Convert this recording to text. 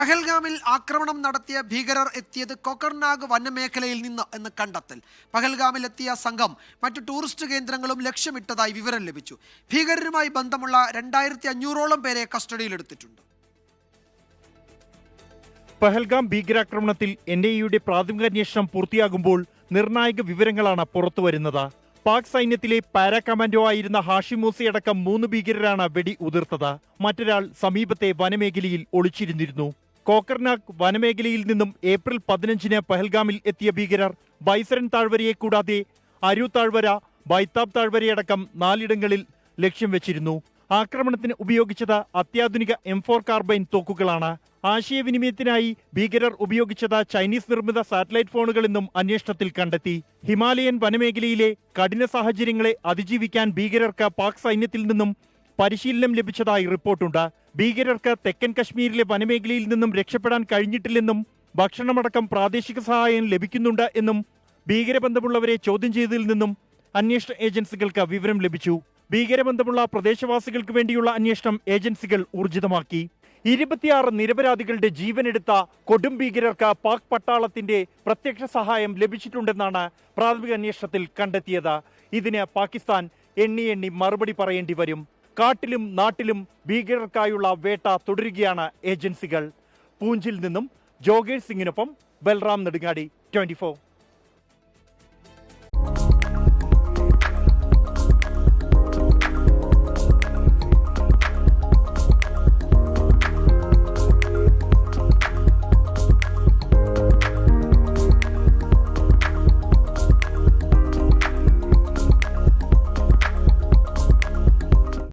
പഹൽഗാമിൽ ആക്രമണം നടത്തിയ ഭീകരർ എത്തിയത് കൊക്കർനാഗ് വനമേഖലയിൽ നിന്ന് എന്ന് കണ്ടെത്തൽ. പഹൽഗാമിൽ എത്തിയ സംഘം മറ്റു ടൂറിസ്റ്റ് കേന്ദ്രങ്ങളും ലക്ഷ്യമിട്ടതായി വിവരം ലഭിച്ചു. ഭീകരരുമായി ബന്ധമുള്ള 2500ഓളം പേരെ കസ്റ്റഡിയിലെടുത്തിട്ടുണ്ട്. പഹൽഗാം ഭീകരാക്രമണത്തിൽ NIA പ്രാഥമിക അന്വേഷണം പൂർത്തിയാകുമ്പോൾ നിർണായക വിവരങ്ങളാണ് പുറത്തുവരുന്നത്. പാക് സൈന്യത്തിലെ പാരാ കമാൻഡോ ആയിരുന്ന ഹാഷിം മൂസയടക്കം 3 ഭീകരരാണ് വെടി ഉതിർത്തത്. മറ്റൊരാൾ സമീപത്തെ വനമേഖലയിൽ ഒളിച്ചിരുന്നിരുന്നു. കോക്കർനാഗ് വനമേഖലയിൽ നിന്നും ഏപ്രിൽ 15-ന് പഹൽഗാമിൽ എത്തിയ ഭീകരർ ബൈസരൻ താഴ്വരയെ കൂടാതെ അരു താഴ്വര, ബൈത്താബ് താഴ്വരയടക്കം 4 ഇടങ്ങളിൽ ലക്ഷ്യം വെച്ചിരുന്നു. ആക്രമണത്തിന് ഉപയോഗിച്ചത് അത്യാധുനിക M4 കാർബൈൻ തോക്കുകളാണ്. ആശയവിനിമയത്തിനായി ഭീകരർ ഉപയോഗിച്ചത് ചൈനീസ് നിർമ്മിത സാറ്റലൈറ്റ് ഫോണുകളെന്നും അന്വേഷണത്തിൽ കണ്ടെത്തി. ഹിമാലയൻ വനമേഖലയിലെ കഠിന സാഹചര്യങ്ങളെ അതിജീവിക്കാൻ ഭീകരർക്ക് പാക് സൈന്യത്തിൽ നിന്നും പരിശീലനം ലഭിച്ചതായി റിപ്പോർട്ടുണ്ട്. ഭീകരർക്ക് തെക്കൻ കശ്മീരിലെ വനമേഖലയിൽ നിന്നും രക്ഷപ്പെടാൻ കഴിഞ്ഞിട്ടില്ലെന്നും ഭക്ഷണമടക്കം പ്രാദേശിക സഹായം ലഭിക്കുന്നുണ്ട് എന്നും ഭീകരബന്ധമുള്ളവരെ ചോദ്യം ചെയ്തതിൽ നിന്നും അന്വേഷണ ഏജൻസികൾക്ക് വിവരം ലഭിച്ചു. ഭീകരബന്ധമുള്ള പ്രദേശവാസികൾക്ക് വേണ്ടിയുള്ള അന്വേഷണം ഏജൻസികൾ ഊർജിതമാക്കി. 26 നിരപരാധികളുടെ ജീവനെടുത്ത കൊടും ഭീകരർക്ക് പാക് പട്ടാളത്തിന്റെ പ്രത്യക്ഷ സഹായം ലഭിച്ചിട്ടുണ്ടെന്നാണ് പ്രാഥമിക അന്വേഷണത്തിൽ കണ്ടെത്തിയത്. ഇതിന് പാകിസ്ഥാൻ എണ്ണി മറുപടി പറയേണ്ടി വരും. കാട്ടിലും നാട്ടിലും ഭീകരർക്കായുള്ള വേട്ട തുടരുകയാണ് ഏജൻസികൾ. പൂഞ്ചിൽ നിന്നും ജോഗേഷ് സിംഗിനൊപ്പം ബൽറാം നെടുങ്ങാടി, 24.